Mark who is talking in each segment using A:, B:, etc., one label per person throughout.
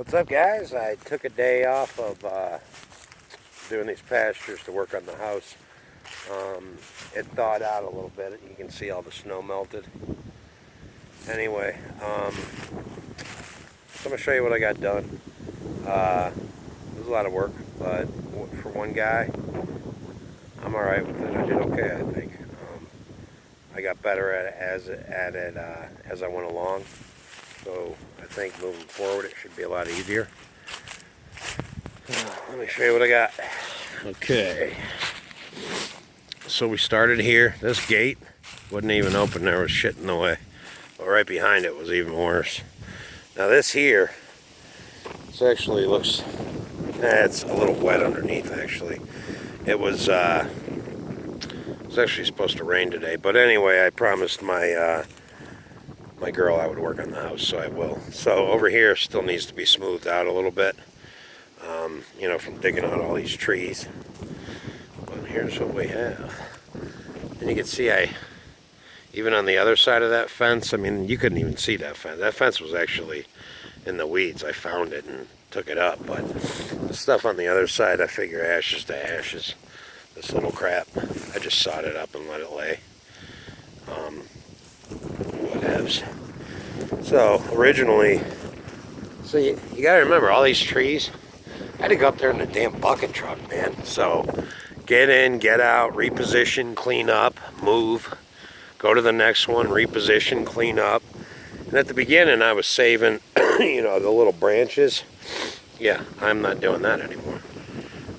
A: What's up, guys? I took a day off of doing these pastures to work on the house. It thawed out a little bit. You can see all the snow melted. Anyway, so I'm going to show you what I got done. It was a lot of work, but for one guy, I'm alright with it. I did okay, I think. I got better at it as I went along. So I think moving forward it should be a lot easier. Let me show you what I got. Okay. So we started here. This gate wasn't even open. There was shit in the way. But right behind it was even worse. Now this here, this actually looks, it's a little wet underneath actually. It was actually supposed to rain today. But anyway, I promised my girl I would work on the house, so I will. So over here still needs to be smoothed out a little bit, you know, from digging out all these trees. But here's what we have. And you can see even on the other side of that fence, I mean, you couldn't even see that fence. That fence was actually in the weeds. I found it and took it up, but the stuff on the other side, I figure ashes to ashes. This little crap, I just sawed it up and let it lay. Whatevs. So originally, you gotta remember all these trees. I had to go up there in the damn bucket truck, man. So get in, get out, reposition, clean up, move, go to the next one, reposition, clean up. And at the beginning, I was saving, you know, the little branches. Yeah, I'm not doing that anymore.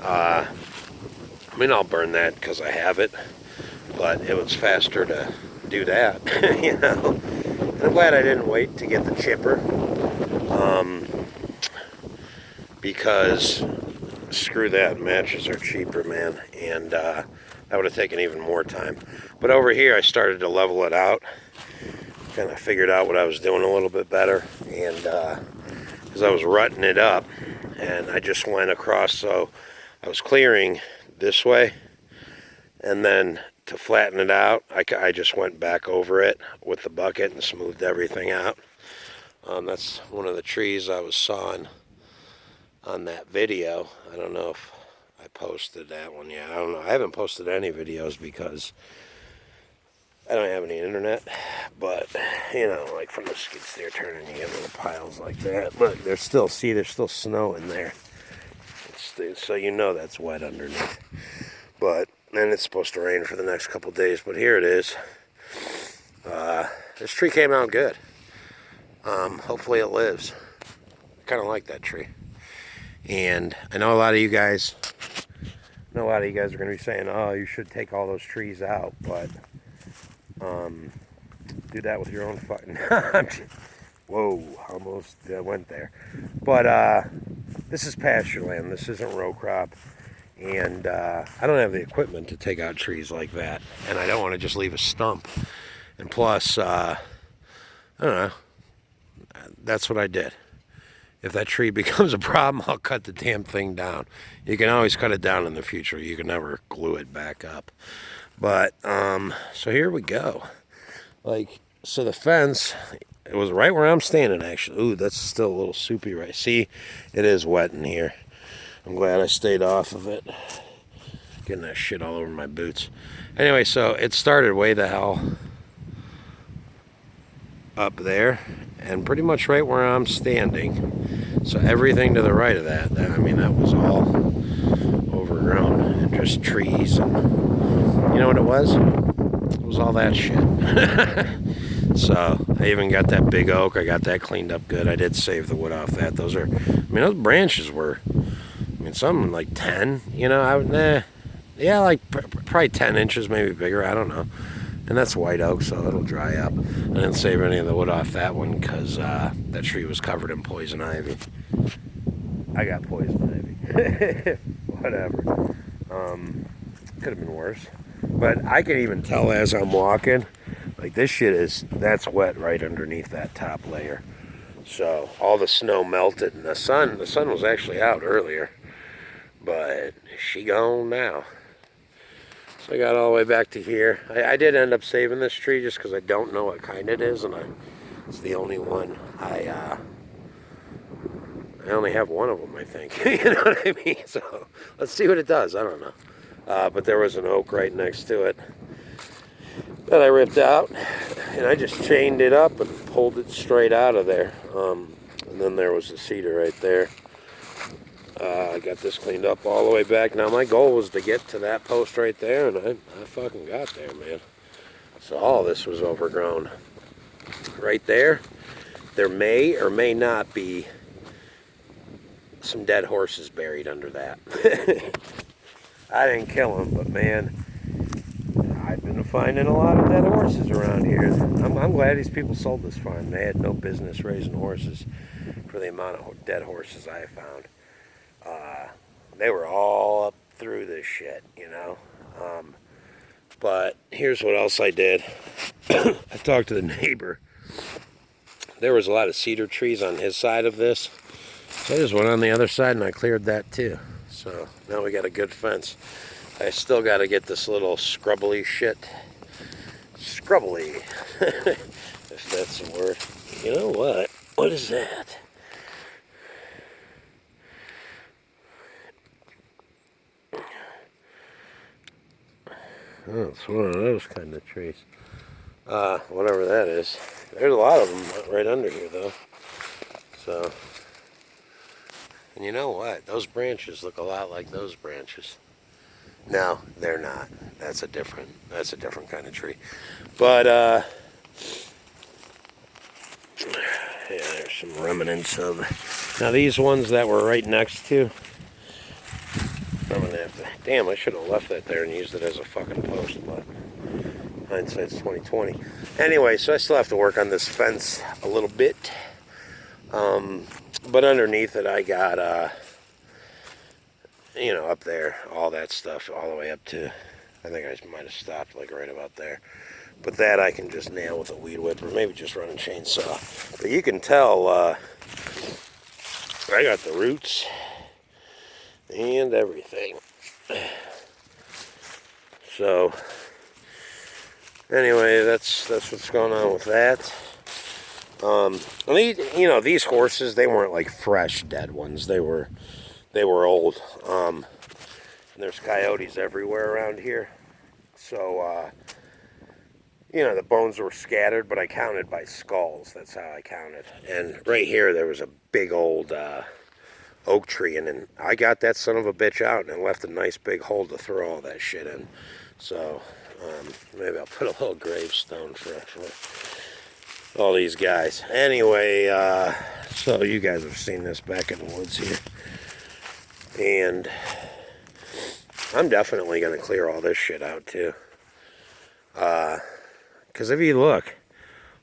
A: I mean, I'll burn that because I have it, but it was faster to do that, you know. And I'm glad I didn't wait to get the chipper, because screw that, matches are cheaper, man, and that would have taken even more time. But over here, I started to level it out, kind of figured out what I was doing a little bit better, and because I was rutting it up, and I just went across, so I was clearing this way, and then to flatten it out, I just went back over it with the bucket and smoothed everything out. That's one of the trees I was sawing on that video. I don't know if I posted that one yet. I don't know. I haven't posted any videos because I don't have any internet. But, you know, like from the skid steer turning, you get little piles like that. Look, there's still snow in there. So you know that's wet underneath. But then it's supposed to rain for the next couple days. But here it is. This tree came out good. Hopefully it lives. I kind of like that tree. And I know a lot of you guys are going to be saying, oh, you should take all those trees out. But do that with your own fucking... Whoa, almost went there. But this is pasture land. This isn't row crop. And I don't have the equipment to take out trees like that. And I don't want to just leave a stump. And plus, I don't know. That's what I did. If that tree becomes a problem, I'll cut the damn thing down. You can always cut it down in the future. You can never glue it back up. But, so here we go. Like, so the fence, it was right where I'm standing, actually. Ooh, that's still a little soupy, right? See, it is wet in here. I'm glad I stayed off of it. Getting that shit all over my boots. Anyway, so it started way the hell up there, and pretty much right where I'm standing. So everything to the right of that, I mean, that was all overgrown and just trees. And you know what it was? It was all that shit. So I even got that big oak. I got that cleaned up good. I did save the wood off that. Those those branches were, some like 10, you know, yeah, like probably 10 inches, maybe bigger, I don't know. And that's white oak, so it'll dry up. I didn't save any of the wood off that one because that tree was covered in poison ivy. I got poison ivy. Whatever. Could have been worse. But I can even tell as I'm walking, like this shit that's wet right underneath that top layer. So all the snow melted, and the sun was actually out earlier. But she gone now. So I got all the way back to here. I did end up saving this tree just because I don't know what kind it is, and it's the only one I I only have one of them, I think. You know what I mean? So let's see what it does. I don't know. But there was an oak right next to it that I ripped out, and I just chained it up and pulled it straight out of there. And then there was a cedar right there. I got this cleaned up all the way back. Now my goal was to get to that post right there, and I fucking got there, man. So all this was overgrown. Right there, there may or may not be some dead horses buried under that. I didn't kill them, but man, I've been finding a lot of dead horses around here. I'm glad these people sold this farm. They had no business raising horses for the amount of dead horses I found. They were all up through this shit, you know. But here's what else I did. I talked to the neighbor. There was a lot of cedar trees on his side of this. So I just went on the other side and I cleared that too. So now we got a good fence. I still got to get this little scrubbly shit. Scrubbly. If that's a word. You know what? What is that? Oh, it's one of those kind of trees. Whatever that is. There's a lot of them right under here, though. So, and you know what? Those branches look a lot like those branches. No, they're not. That's a different kind of tree. But, yeah, there's some remnants of. Now, these ones that were right next to. I'm gonna have to. Damn, I should have left that there and used it as a fucking post, but hindsight's 2020. Anyway, so I still have to work on this fence a little bit. But underneath it, I got, you know, up there, all that stuff, all the way up to, I think I might have stopped like right about there. But that I can just nail with a weed whip, or maybe just run a chainsaw. But you can tell, I got the roots and everything. So anyway, that's what's going on with that. You know, these horses, they weren't like fresh dead ones. They were old. And there's coyotes everywhere around here. So you know, the bones were scattered, but I counted by skulls. That's how I counted. And right here there was a big old oak tree, and I got that son of a bitch out and left a nice big hole to throw all that shit in. So maybe I'll put a little gravestone for all these guys. Anyway, so you guys have seen this back in the woods here, and I'm definitely going to clear all this shit out too, because if you look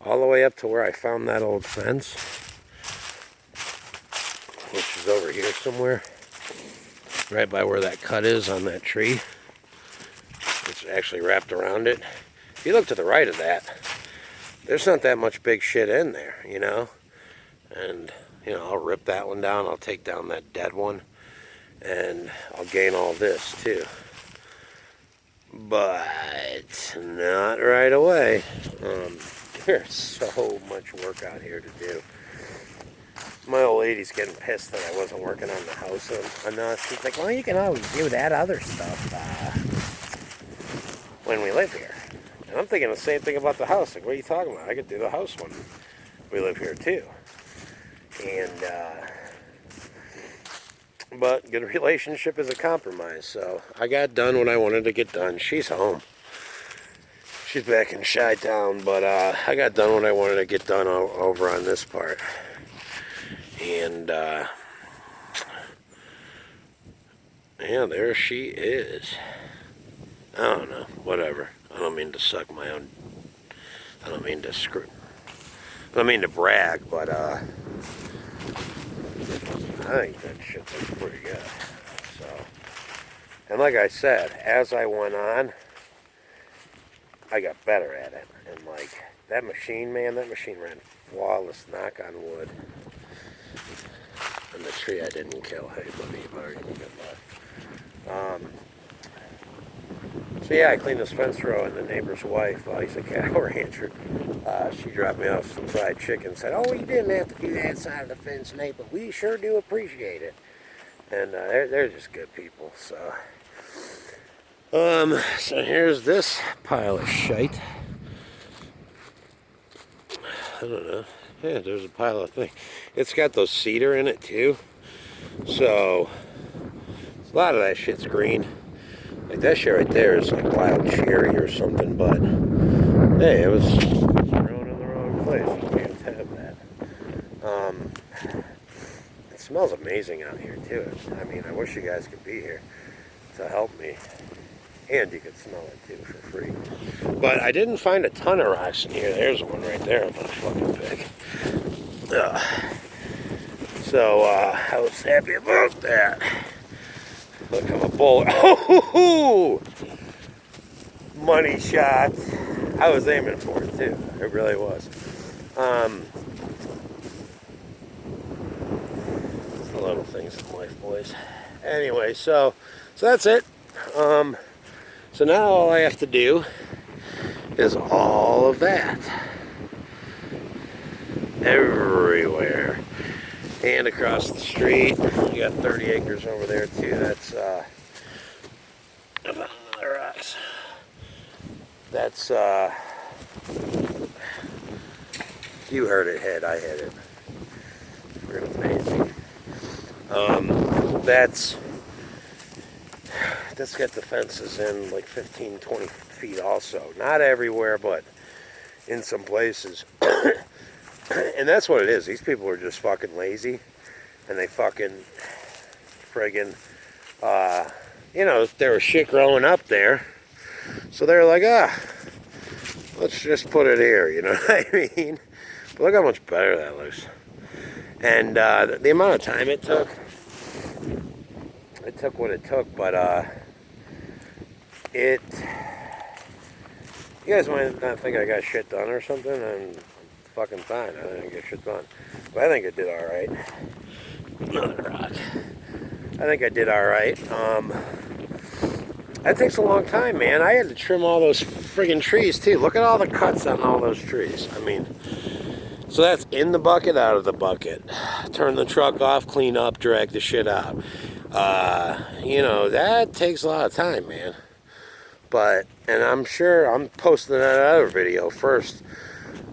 A: all the way up to where I found that old fence, which is over here somewhere, right by where that cut is on that tree. It's actually wrapped around it. If you look to the right of that, there's not that much big shit in there, you know? And, you know, I'll rip that one down, I'll take down that dead one, and I'll gain all this too. But not right away. There's so much work out here to do. My old lady's getting pissed that I wasn't working on the house enough. She's like, well, you can always do that other stuff when we live here. And I'm thinking the same thing about the house. Like, what are you talking about? I could do the house when we live here too. And, but good relationship is a compromise. So I got done what I wanted to get done. She's home. She's back in Chi-Town, but I got done what I wanted to get done over on this part. And, yeah, there she is. I don't know, whatever. I don't mean to suck my own, I don't mean to brag, but, I think that shit looks pretty good. So, and like I said, as I went on, I got better at it. And like, that machine, man, that machine ran flawless, knock on wood. And the tree I didn't kill. Hey, buddy, you've already been good luck. So yeah, I cleaned this fence row, and the neighbor's wife, he's a cattle rancher, she dropped me off some fried chicken, said, "Oh, you didn't have to do that side of the fence, Nate, but we sure do appreciate it." And they're just good people, so. So here's this pile of shite. I don't know. Yeah, there's a pile of things. It's got those cedar in it too. So a lot of that shit's green. Like that shit right there is like wild cherry or something, but hey, it was grown in the wrong place. You can't have that. It smells amazing out here too. I mean, I wish you guys could be here to help me. And you could smell it too for free. But I didn't find a ton of rocks in here. There's one right there I'm gonna fucking pick. So I was happy about that. Look, I'm a bowler. Oh, money shot. I was aiming for it too. It really was. It's the little things in life, boys. Anyway, so that's it. So now all I have to do is all of that. Everywhere. And across the street. You got 30 acres over there too. That's another rocks. That's you heard it hit, I hit it. Freaking amazing. That's got the fences in like 15, 20 feet also. Not everywhere, but in some places. And that's what it is. These people are just fucking lazy. And they fucking friggin', there was shit growing up there. So they're like, let's just put it here, you know what I mean? But look how much better that looks. And the amount of time it took what it took, but you guys might not think I got shit done or something. I'm fucking fine. I didn't get shit done, but I think I did all right. Another rock. I think I did all right. That takes a long time, man. I had to trim all those friggin' trees too. Look at all the cuts on all those trees. I mean, so that's in the bucket, out of the bucket. Turn the truck off, clean up, drag the shit out. That takes a lot of time, man. But, and I'm sure I'm posting another video first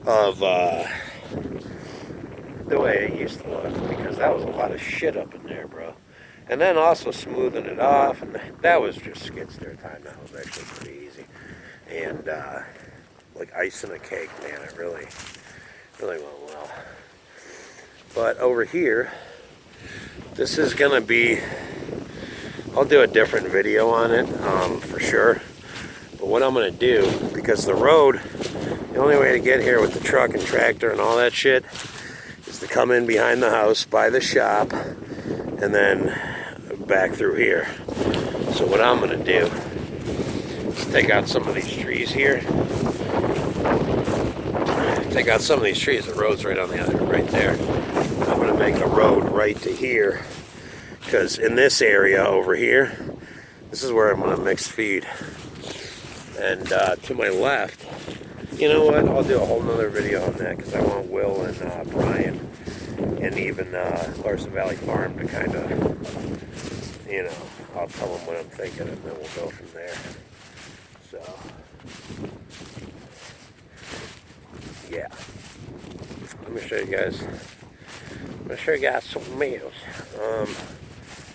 A: of the way it used to look, because that was a lot of shit up in there, bro. And then also smoothing it off, and that was just skid steer time. That was actually pretty easy. And like icing a cake, man, it really went well. But over here, this is gonna be, I'll do a different video on it, for sure. But what I'm gonna do, because the road, the only way to get here with the truck and tractor and all that shit is to come in behind the house, by the shop, and then back through here. So what I'm gonna do is take out some of these trees here. Take out some of these trees. The road's right on the other, right there. I'm gonna make a road right to here, because in this area over here, this is where I'm gonna mix feed. And to my left, you know what? I'll do a whole nother video on that, because I want Will and Brian and even Larson Valley Farm to kind of, I'll tell them what I'm thinking, and then we'll go from there. So, yeah. Let me show you guys. I'm gonna show you guys some meals.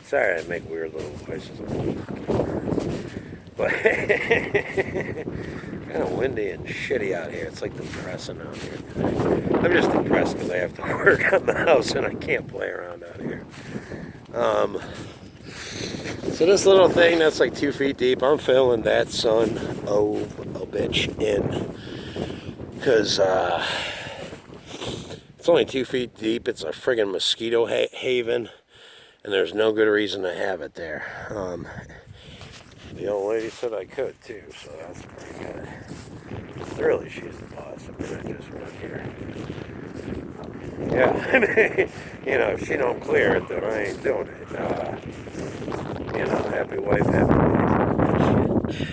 A: Sorry I make weird little voices. But kind of windy and shitty out here. It's like depressing out here. I'm just depressed because I have to work on the house and I can't play around out here. So this little thing that's like 2 feet deep, I'm filling that son of a bitch in, because it's only 2 feet deep. It's a friggin' mosquito haven, and there's no good reason to have it there. The old lady said I could too, so that's pretty good. Really, she's the boss. I mean, I just work here. Yeah, I mean, if she don't clear it, then I ain't doing it. Happy wife, happy life.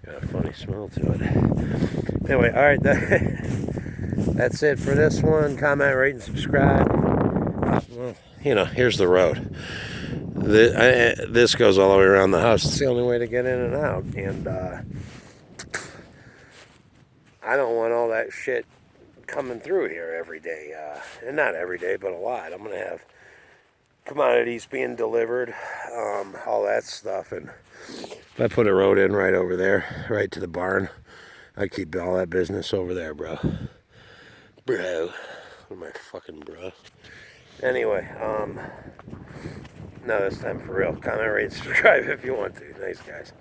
A: Got a funny smell to it. Anyway, all right, that's it for this one. Comment, rate, and subscribe. Well, you know, here's the road. This goes all the way around the house. It's the only way to get in and out. And I don't want all that shit coming through here every day. And not every day, but a lot. I'm going to have commodities being delivered, all that stuff. And if I put a road in right over there, right to the barn, I keep all that business over there, bro. Bro. What am I fucking bro? Anyway, no, this time for real. Comment, rate, subscribe if you want to. Nice guys.